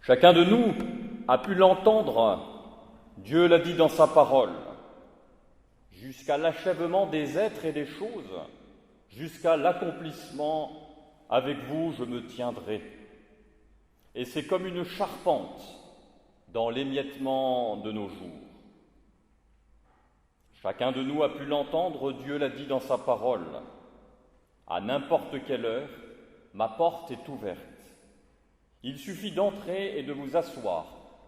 Chacun de nous a pu l'entendre, Dieu l'a dit dans sa parole, jusqu'à l'achèvement des êtres et des choses, jusqu'à l'accomplissement, avec vous je me tiendrai. Et c'est comme une charpente dans l'émiettement de nos jours. Chacun de nous a pu l'entendre, Dieu l'a dit dans sa parole, à n'importe quelle heure, ma porte est ouverte. Il suffit d'entrer et de vous asseoir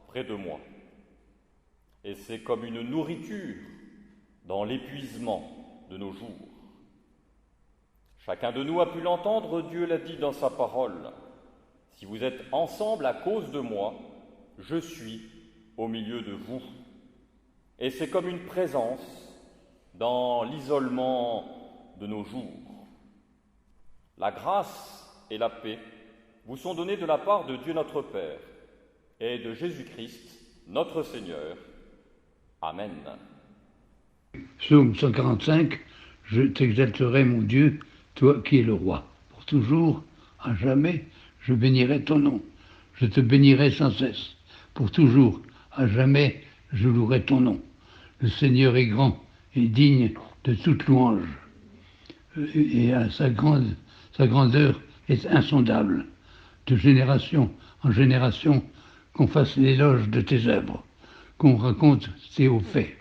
près de moi. Et c'est comme une nourriture dans l'épuisement de nos jours. Chacun de nous a pu l'entendre, Dieu l'a dit dans sa parole. Si vous êtes ensemble à cause de moi, je suis au milieu de vous. Et c'est comme une présence dans l'isolement de nos jours. La grâce et la paix vous sont données de la part de Dieu notre Père et de Jésus-Christ, notre Seigneur. Amen. Psaume 145, je t'exalterai, mon Dieu, toi qui es le roi. Pour toujours, à jamais, je bénirai ton nom. Je te bénirai sans cesse. Pour toujours, à jamais, je louerai ton nom. Le Seigneur est grand et digne de toute louange. Et sa grandeur est insondable. De génération en génération, qu'on fasse l'éloge de tes œuvres, qu'on raconte tes hauts faits,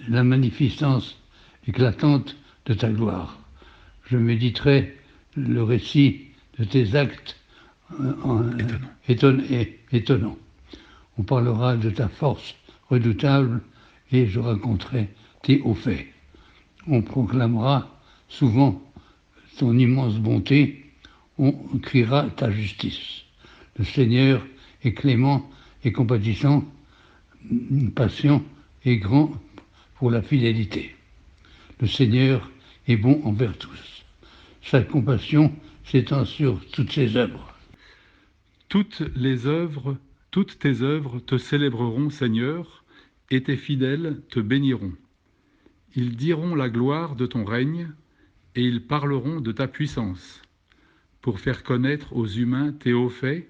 la magnificence éclatante de ta gloire. Je méditerai le récit de tes actes étonnants. On parlera de ta force redoutable et je raconterai tes hauts faits. On proclamera souvent ton immense bonté, on criera ta justice. Le Seigneur est clément et compatissant, patient et grand pour la fidélité. Le Seigneur est bon envers tous. Sa compassion s'étend sur toutes ses œuvres. Toutes tes œuvres te célébreront, Seigneur, et tes fidèles te béniront. Ils diront la gloire de ton règne, et ils parleront de ta puissance, pour faire connaître aux humains tes hauts faits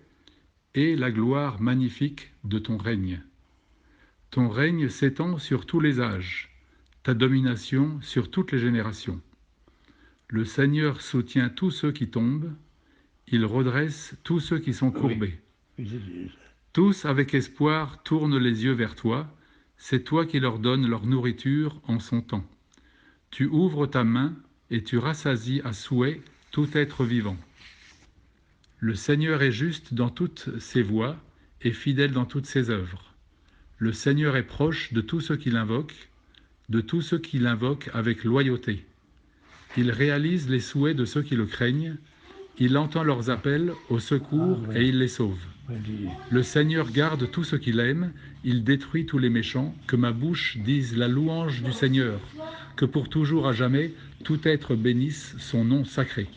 et la gloire magnifique de ton règne. Ton règne s'étend sur tous les âges, ta domination sur toutes les générations. Le Seigneur soutient tous ceux qui tombent, il redresse tous ceux qui sont courbés. Tous, avec espoir, tournent les yeux vers toi, c'est toi qui leur donnes leur nourriture en son temps. Tu ouvres ta main et tu rassasies à souhait tout être vivant. Le Seigneur est juste dans toutes ses voies et fidèle dans toutes ses œuvres. Le Seigneur est proche de tous ceux qui l'invoquent, avec loyauté. Il réalise les souhaits de ceux qui le craignent, il entend leurs appels au secours et il les sauve. Le Seigneur garde tous ceux qu'il aime, il détruit tous les méchants, que ma bouche dise la louange du Seigneur, que pour toujours à jamais, tout être bénisse son nom sacré.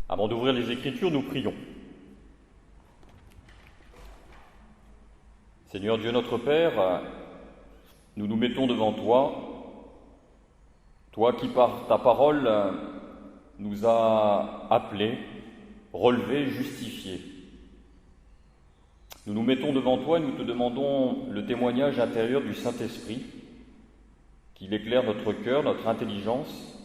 Avant d'ouvrir les Écritures, nous prions. Seigneur Dieu notre Père, nous nous mettons devant toi, toi qui par ta parole nous as appelés, relevés, justifiés. Nous nous mettons devant toi et nous te demandons le témoignage intérieur du Saint-Esprit, qu'il éclaire notre cœur, notre intelligence,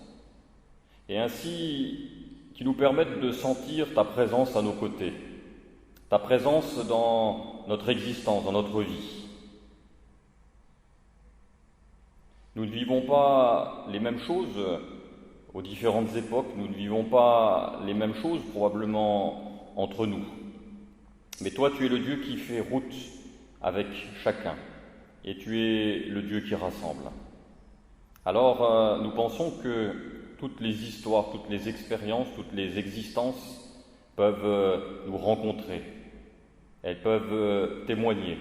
et ainsi qui nous permette de sentir ta présence à nos côtés, ta présence dans notre existence, dans notre vie. Nous ne vivons pas les mêmes choses aux différentes époques, nous ne vivons pas les mêmes choses probablement entre nous. Mais toi, tu es le Dieu qui fait route avec chacun, et tu es le Dieu qui rassemble. Alors, nous pensons que toutes les histoires, toutes les expériences, toutes les existences peuvent nous rencontrer. Elles peuvent témoigner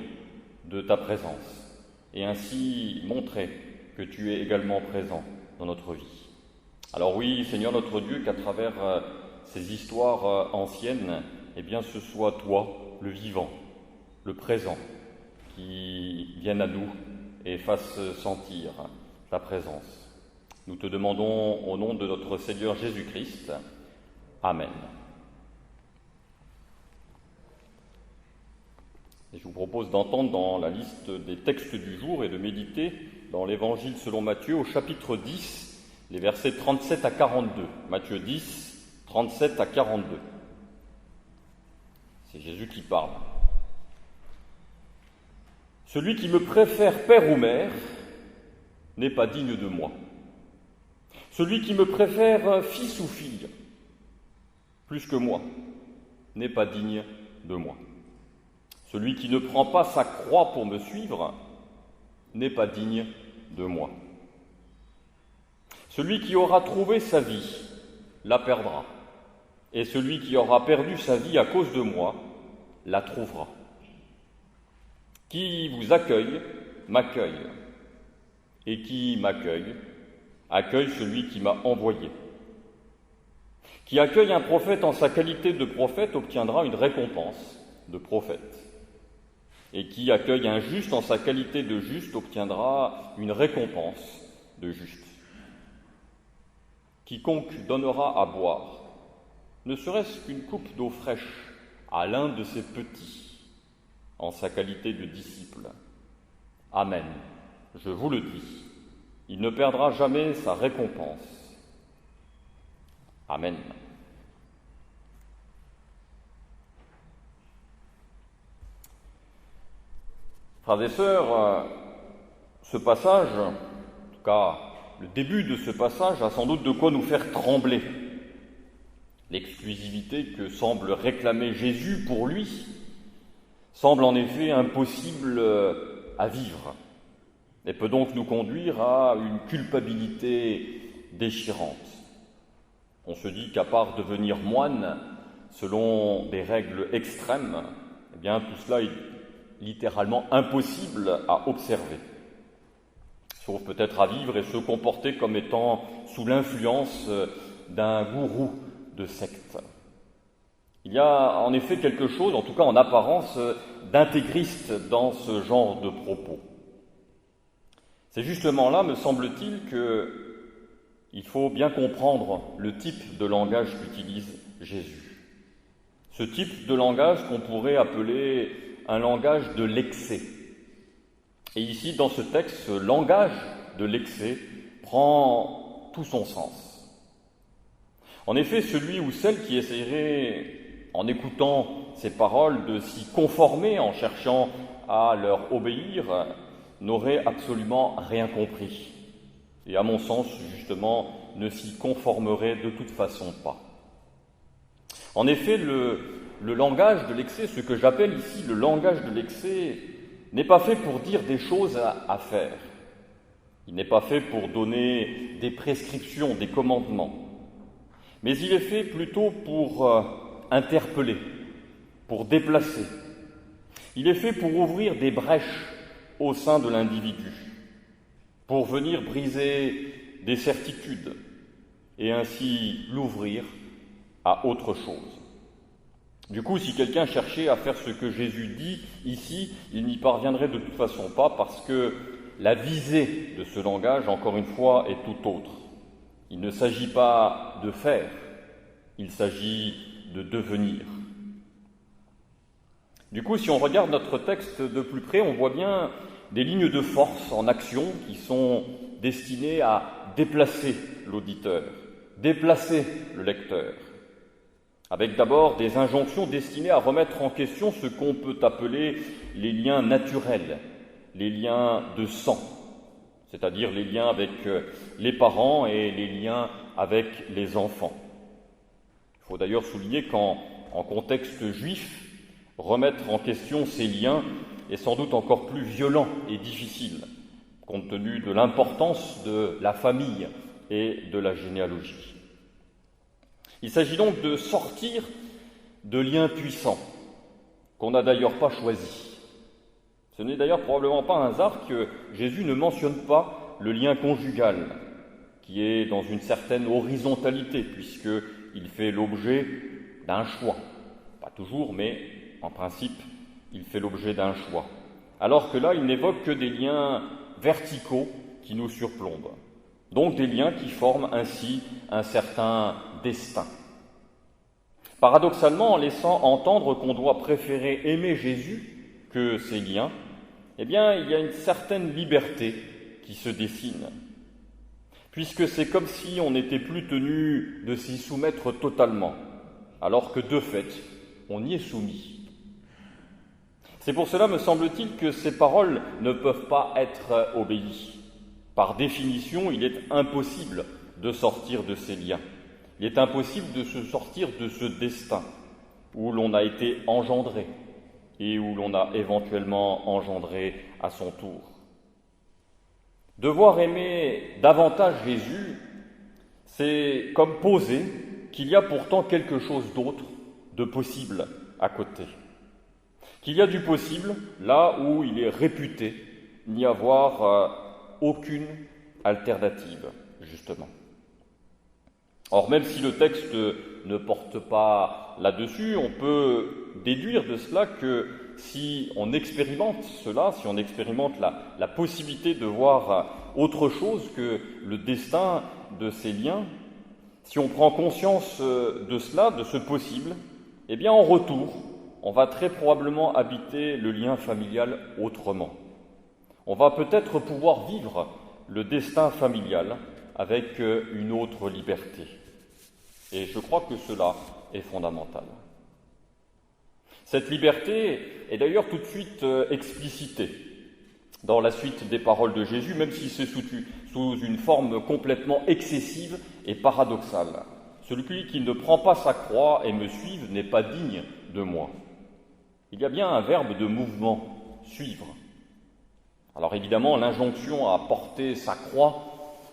de ta présence et ainsi montrer que tu es également présent dans notre vie. Alors oui, Seigneur notre Dieu, qu'à travers ces histoires anciennes, eh bien ce soit toi, le vivant, le présent, qui vienne à nous et fasse sentir ta présence. Nous te demandons au nom de notre Seigneur Jésus-Christ. Amen. Et je vous propose d'entendre dans la liste des textes du jour et de méditer dans l'Évangile selon Matthieu au chapitre 10, les versets 37 à 42. Matthieu 10, 37 à 42. C'est Jésus qui parle. « Celui qui me préfère père ou mère n'est pas digne de moi. Celui qui me préfère fils ou fille, plus que moi, n'est pas digne de moi. Celui qui ne prend pas sa croix pour me suivre n'est pas digne de moi. Celui qui aura trouvé sa vie la perdra, et celui qui aura perdu sa vie à cause de moi la trouvera. Qui vous accueille, m'accueille, et qui m'accueille, accueille celui qui m'a envoyé. Qui accueille un prophète en sa qualité de prophète obtiendra une récompense de prophète. Et qui accueille un juste en sa qualité de juste obtiendra une récompense de juste. Quiconque donnera à boire, ne serait-ce qu'une coupe d'eau fraîche à l'un de ses petits, en sa qualité de disciple. Amen, je vous le dis, il ne perdra jamais sa récompense. Amen. Frères et sœurs, ce passage, en tout cas le début de ce passage, a sans doute de quoi nous faire trembler. L'exclusivité que semble réclamer Jésus pour lui semble en effet impossible à vivre et peut donc nous conduire à une culpabilité déchirante. On se dit qu'à part devenir moine selon des règles extrêmes, eh bien tout cela est littéralement impossible à observer, sauf peut-être à vivre et se comporter comme étant sous l'influence d'un gourou de secte. Il y a en effet quelque chose, en tout cas en apparence, d'intégriste dans ce genre de propos. C'est justement là, me semble-t-il, qu'il faut bien comprendre le type de langage qu'utilise Jésus. Ce type de langage qu'on pourrait appeler un langage de l'excès. Et ici, dans ce texte, ce langage de l'excès prend tout son sens. En effet, celui ou celle qui essaierait, en écoutant ces paroles, de s'y conformer en cherchant à leur obéir, n'aurait absolument rien compris. Et à mon sens, justement, ne s'y conformerait de toute façon pas. En effet, le langage de l'excès, ce que j'appelle ici le langage de l'excès, n'est pas fait pour dire des choses à faire. Il n'est pas fait pour donner des prescriptions, des commandements. Mais il est fait plutôt pour interpeller, pour déplacer. Il est fait pour ouvrir des brèches au sein de l'individu, pour venir briser des certitudes et ainsi l'ouvrir à autre chose. Du coup, si quelqu'un cherchait à faire ce que Jésus dit ici, il n'y parviendrait de toute façon pas parce que la visée de ce langage, encore une fois, est tout autre. Il ne s'agit pas de faire, il s'agit de devenir. Du coup, si on regarde notre texte de plus près, on voit bien des lignes de force en action qui sont destinées à déplacer l'auditeur, déplacer le lecteur, avec d'abord des injonctions destinées à remettre en question ce qu'on peut appeler les liens naturels, les liens de sang, c'est-à-dire les liens avec les parents et les liens avec les enfants. Il faut d'ailleurs souligner qu'en contexte juif, remettre en question ces liens est sans doute encore plus violent et difficile, compte tenu de l'importance de la famille et de la généalogie. Il s'agit donc de sortir de liens puissants, qu'on n'a d'ailleurs pas choisis. Ce n'est d'ailleurs probablement pas un hasard que Jésus ne mentionne pas le lien conjugal, qui est dans une certaine horizontalité, puisqu'il fait l'objet d'un choix. Pas toujours, mais en principe, il fait l'objet d'un choix. Alors que là, il n'évoque que des liens verticaux qui nous surplombent. Donc des liens qui forment ainsi un certain destin. Paradoxalement, en laissant entendre qu'on doit préférer aimer Jésus que ces liens, eh bien, il y a une certaine liberté qui se dessine, puisque c'est comme si on n'était plus tenu de s'y soumettre totalement, alors que de fait, on y est soumis. C'est pour cela, me semble-t-il, que ces paroles ne peuvent pas être obéies. Par définition, il est impossible de sortir de ces liens. Il est impossible de se sortir de ce destin où l'on a été engendré et où l'on a éventuellement engendré à son tour. Devoir aimer davantage Jésus, c'est comme poser qu'il y a pourtant quelque chose d'autre de possible à côté. Qu'il y a du possible là où il est réputé n'y avoir aucune alternative, justement. Or, même si le texte ne porte pas là-dessus, on peut déduire de cela que si on expérimente cela, si on expérimente la possibilité de voir autre chose que le destin de ces liens, si on prend conscience de cela, de ce possible, eh bien en retour, on va très probablement habiter le lien familial autrement. On va peut-être pouvoir vivre le destin familial avec une autre liberté. Et je crois que cela est fondamental. Cette liberté est d'ailleurs tout de suite explicitée dans la suite des paroles de Jésus, même si c'est sous une forme complètement excessive et paradoxale. Celui qui ne prend pas sa croix et me suive n'est pas digne de moi. Il y a bien un verbe de mouvement, suivre. Alors évidemment, l'injonction à porter sa croix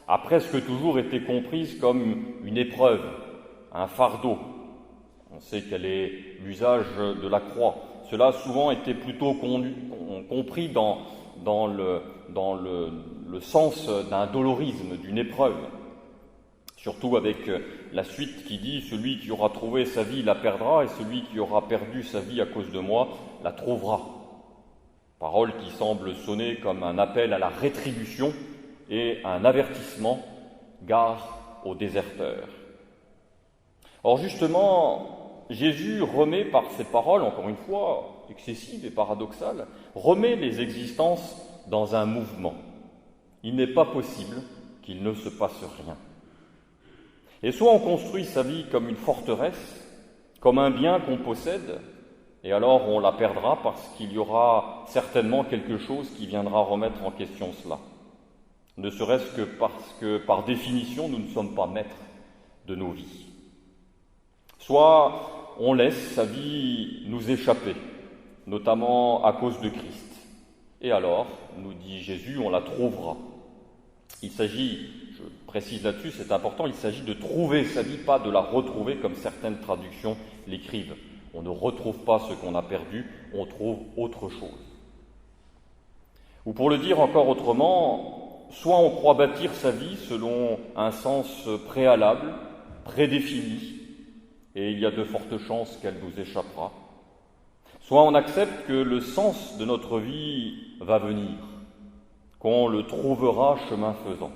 a presque toujours été comprise comme une épreuve, un fardeau. On sait quel est l'usage de la croix. Cela a souvent été plutôt compris dans le sens d'un dolorisme, d'une épreuve. Surtout avec la suite qui dit « Celui qui aura trouvé sa vie la perdra, et celui qui aura perdu sa vie à cause de moi la trouvera ». Parole qui semble sonner comme un appel à la rétribution et un avertissement « Gare aux déserteurs ». Or justement, Jésus remet par ces paroles, encore une fois, excessives et paradoxales, remet les existences dans un mouvement. Il n'est pas possible qu'il ne se passe rien. Et soit on construit sa vie comme une forteresse, comme un bien qu'on possède, et alors on la perdra parce qu'il y aura certainement quelque chose qui viendra remettre en question cela. Ne serait-ce que parce que, par définition, nous ne sommes pas maîtres de nos vies. Soit on laisse sa vie nous échapper, notamment à cause de Christ. Et alors, nous dit Jésus, on la trouvera. Il s'agit, je précise là-dessus, c'est important, il s'agit de trouver sa vie, pas de la retrouver comme certaines traductions l'écrivent. On ne retrouve pas ce qu'on a perdu, on trouve autre chose. Ou pour le dire encore autrement, soit on croit bâtir sa vie selon un sens préalable, prédéfini, et il y a de fortes chances qu'elle nous échappera, soit on accepte que le sens de notre vie va venir, qu'on le trouvera chemin faisant.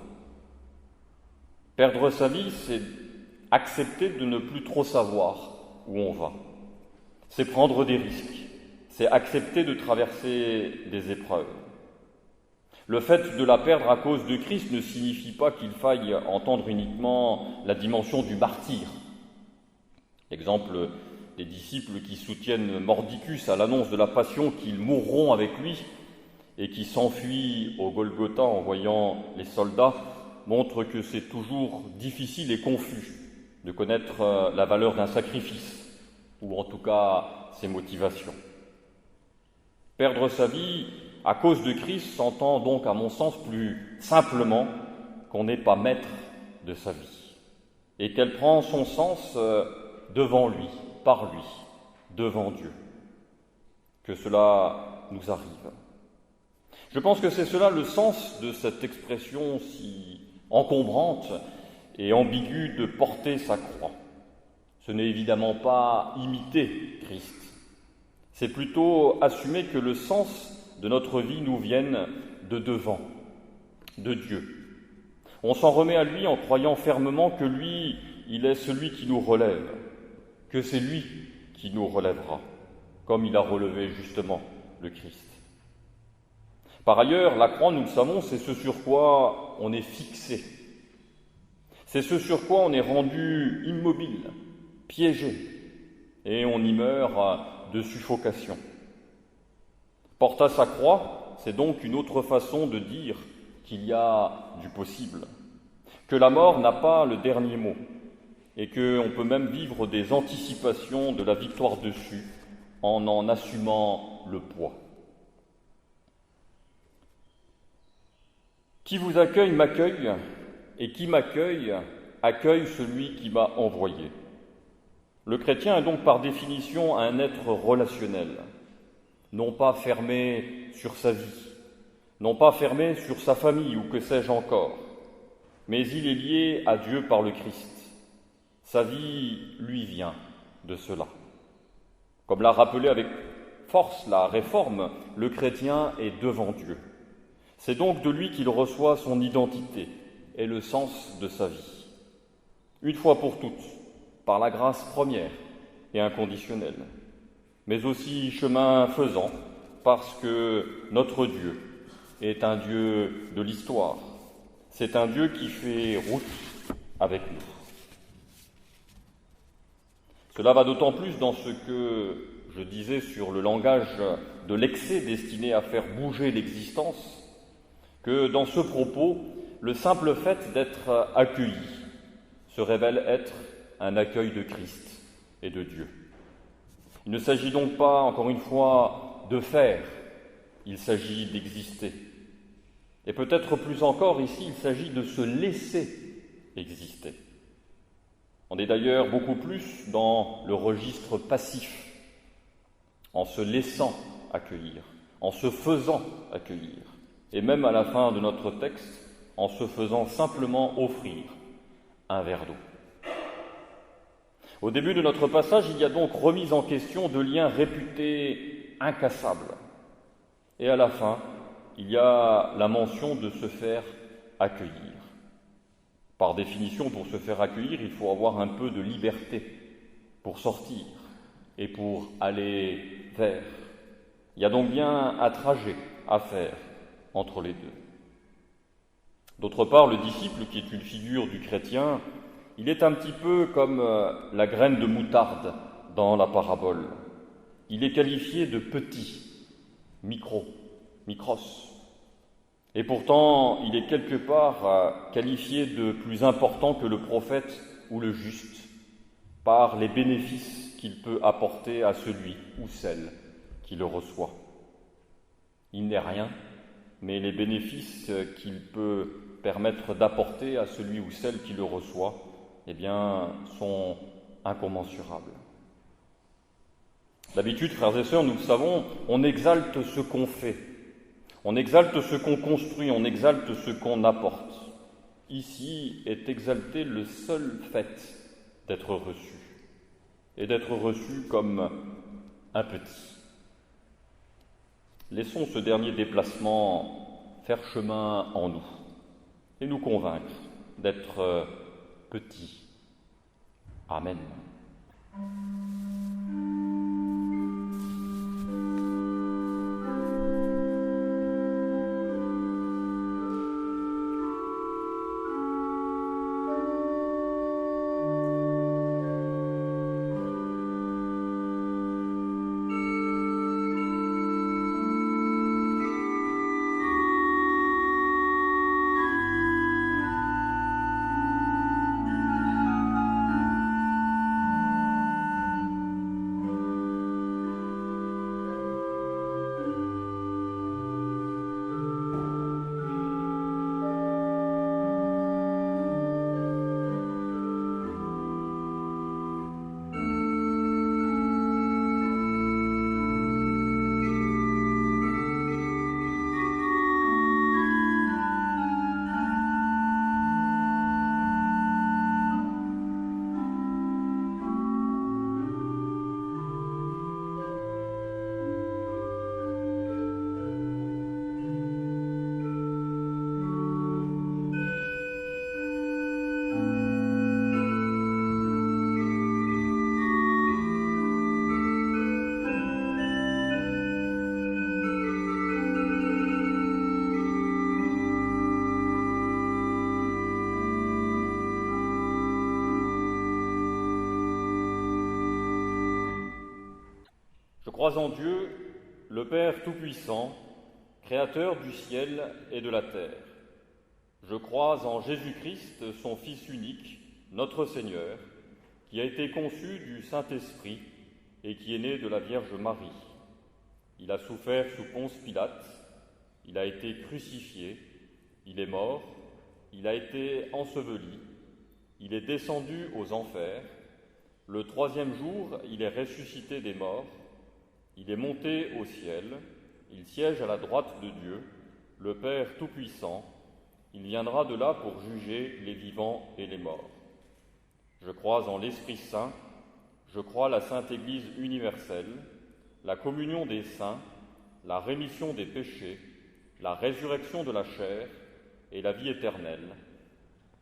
Perdre sa vie, c'est accepter de ne plus trop savoir où on va. C'est prendre des risques, c'est accepter de traverser des épreuves. Le fait de la perdre à cause de Christ ne signifie pas qu'il faille entendre uniquement la dimension du martyr. L'exemple des disciples qui soutiennent Mordicus à l'annonce de la passion qu'ils mourront avec lui et qui s'enfuit au Golgotha en voyant les soldats montre que c'est toujours difficile et confus de connaître la valeur d'un sacrifice, ou en tout cas ses motivations. Perdre sa vie à cause de Christ s'entend donc, à mon sens, plus simplement qu'on n'est pas maître de sa vie, et qu'elle prend son sens devant lui, par lui, devant Dieu. Que cela nous arrive. Je pense que c'est cela le sens de cette expression si encombrante et ambiguë de porter sa croix. Ce n'est évidemment pas imiter Christ, c'est plutôt assumer que le sens de notre vie nous vienne de devant, de Dieu. On s'en remet à lui en croyant fermement que lui, il est celui qui nous relève, que c'est lui qui nous relèvera, comme il a relevé justement le Christ. Par ailleurs, la croix, nous le savons, c'est ce sur quoi on est fixé. C'est ce sur quoi on est rendu immobile, piégé, et on y meurt de suffocation. Porter sa croix, c'est donc une autre façon de dire qu'il y a du possible, que la mort n'a pas le dernier mot, et qu'on peut même vivre des anticipations de la victoire dessus en assumant le poids. Qui vous accueille m'accueille, et qui m'accueille accueille celui qui m'a envoyé. Le chrétien est donc par définition un être relationnel, non pas fermé sur sa vie, non pas fermé sur sa famille ou que sais-je encore, mais il est lié à Dieu par le Christ. Sa vie lui vient de cela. Comme l'a rappelé avec force la Réforme, le chrétien est devant Dieu. C'est donc de lui qu'il reçoit son identité et le sens de sa vie. Une fois pour toutes, par la grâce première et inconditionnelle, mais aussi chemin faisant, parce que notre Dieu est un Dieu de l'histoire. C'est un Dieu qui fait route avec nous. Cela va d'autant plus dans ce que je disais sur le langage de l'excès destiné à faire bouger l'existence, que dans ce propos, le simple fait d'être accueilli se révèle être un accueil de Christ et de Dieu. Il ne s'agit donc pas, encore une fois, de faire, il s'agit d'exister. Et peut-être plus encore ici, il s'agit de se laisser exister. On est d'ailleurs beaucoup plus dans le registre passif, en se laissant accueillir, en se faisant accueillir, et même à la fin de notre texte, en se faisant simplement offrir un verre d'eau. Au début de notre passage, il y a donc remise en question de liens réputés incassables. Et à la fin, il y a la mention de se faire accueillir. Par définition, pour se faire accueillir, il faut avoir un peu de liberté pour sortir et pour aller vers. Il y a donc bien un trajet à faire entre les deux. D'autre part, le disciple, qui est une figure du chrétien, il est un petit peu comme la graine de moutarde dans la parabole. Il est qualifié de petit, micros. Et pourtant, il est quelque part qualifié de plus important que le prophète ou le juste, par les bénéfices qu'il peut apporter à celui ou celle qui le reçoit. Il n'est rien, mais les bénéfices qu'il peut permettre d'apporter à celui ou celle qui le reçoit, eh bien, sont incommensurables. D'habitude, frères et sœurs, nous le savons, on exalte ce qu'on fait, on exalte ce qu'on construit, on exalte ce qu'on apporte. Ici est exalté le seul fait d'être reçu, et d'être reçu comme un petit. Laissons ce dernier déplacement faire chemin en nous et nous convaincre d'être petits. Amen. crois en Dieu, le Père Tout-Puissant, Créateur du ciel et de la terre. Je crois en Jésus-Christ, son Fils unique, notre Seigneur, qui a été conçu du Saint-Esprit et qui est né de la Vierge Marie. Il a souffert sous Ponce Pilate, il a été crucifié, il est mort, il a été enseveli, il est descendu aux enfers, le troisième jour, il est ressuscité des morts, il est monté au ciel, il siège à la droite de Dieu, le Père Tout-Puissant, il viendra de là pour juger les vivants et les morts. Je crois en l'Esprit Saint, je crois la Sainte Église universelle, la communion des saints, la rémission des péchés, la résurrection de la chair et la vie éternelle.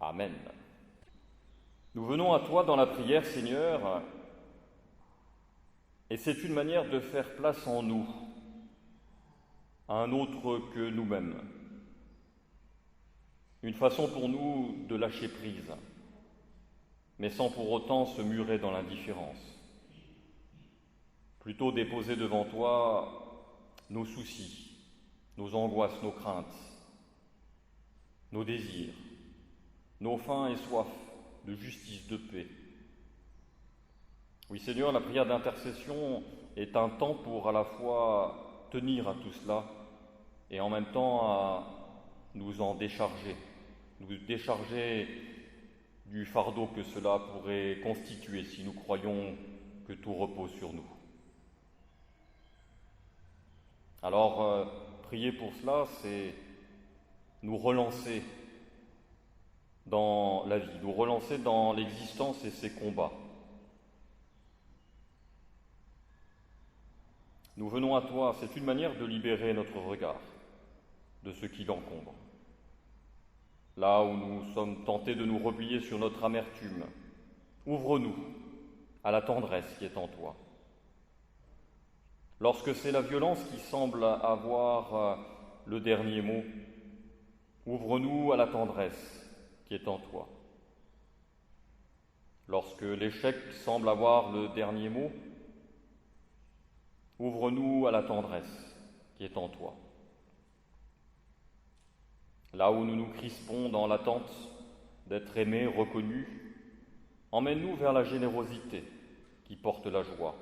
Amen. Nous venons à toi dans la prière, Seigneur, et c'est une manière de faire place en nous à un autre que nous-mêmes. Une façon pour nous de lâcher prise, mais sans pour autant se murer dans l'indifférence. Plutôt déposer devant toi nos soucis, nos angoisses, nos craintes, nos désirs, nos faims et soifs de justice, de paix. Oui, Seigneur, la prière d'intercession est un temps pour à la fois tenir à tout cela et en même temps à nous en décharger, nous décharger du fardeau que cela pourrait constituer si nous croyons que tout repose sur nous. Alors, prier pour cela, c'est nous relancer dans la vie, nous relancer dans l'existence et ses combats. Nous venons à toi, c'est une manière de libérer notre regard de ce qui l'encombre. Là où nous sommes tentés de nous replier sur notre amertume, ouvre-nous à la tendresse qui est en toi. Lorsque c'est la violence qui semble avoir le dernier mot, ouvre-nous à la tendresse qui est en toi. Lorsque l'échec semble avoir le dernier mot, ouvre-nous à la tendresse qui est en toi. Là où nous nous crispons dans l'attente d'être aimés, reconnus, emmène-nous vers la générosité qui porte la joie.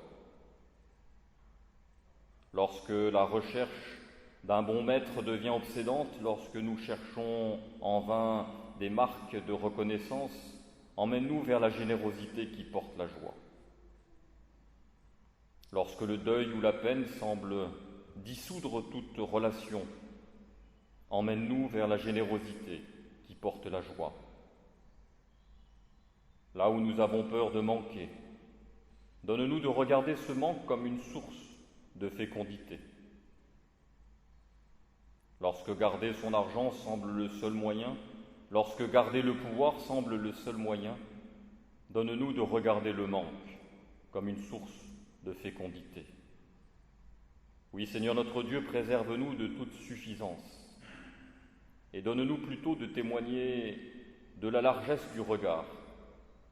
Lorsque la recherche d'un bon maître devient obsédante, lorsque nous cherchons en vain des marques de reconnaissance, emmène-nous vers la générosité qui porte la joie. Lorsque le deuil ou la peine semblent dissoudre toute relation, emmène-nous vers la générosité qui porte la joie. Là où nous avons peur de manquer, donne-nous de regarder ce manque comme une source de fécondité. Lorsque garder son argent semble le seul moyen, lorsque garder le pouvoir semble le seul moyen, donne-nous de regarder le manque comme une source de fécondité. Oui, Seigneur notre Dieu, préserve-nous de toute suffisance et donne-nous plutôt de témoigner de la largesse du regard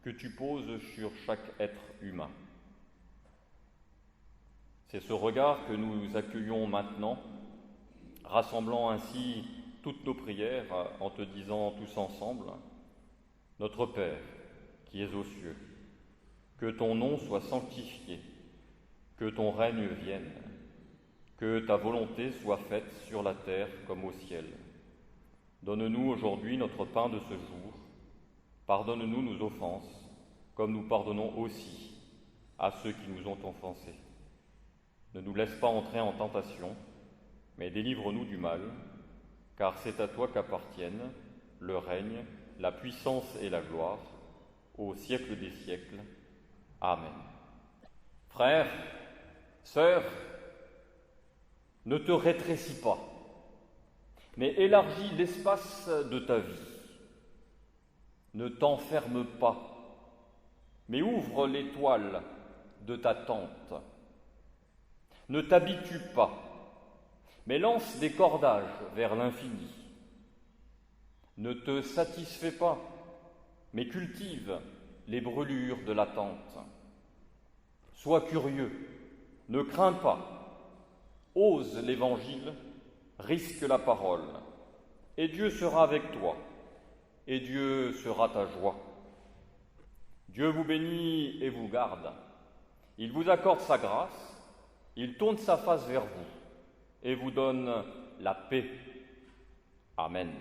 que tu poses sur chaque être humain. C'est ce regard que nous accueillons maintenant, rassemblant ainsi toutes nos prières en te disant tous ensemble: Notre Père, qui es aux cieux, que ton nom soit sanctifié, que ton règne vienne, que ta volonté soit faite sur la terre comme au ciel. Donne-nous aujourd'hui notre pain de ce jour. Pardonne-nous nos offenses, comme nous pardonnons aussi à ceux qui nous ont offensés. Ne nous laisse pas entrer en tentation, mais délivre-nous du mal, car c'est à toi qu'appartiennent le règne, la puissance et la gloire, au siècle des siècles. Amen. Frères, sœurs, ne te rétrécis pas, mais élargis l'espace de ta vie. Ne t'enferme pas, mais ouvre les toiles de ta tente. Ne t'habitue pas, mais lance des cordages vers l'infini. Ne te satisfais pas, mais cultive les brûlures de l'attente. Sois curieux, Ne crains pas, ose l'Évangile, risque la parole, et Dieu sera avec toi, et Dieu sera ta joie. Dieu vous bénit et vous garde. Il vous accorde sa grâce, il tourne sa face vers vous et vous donne la paix. Amen.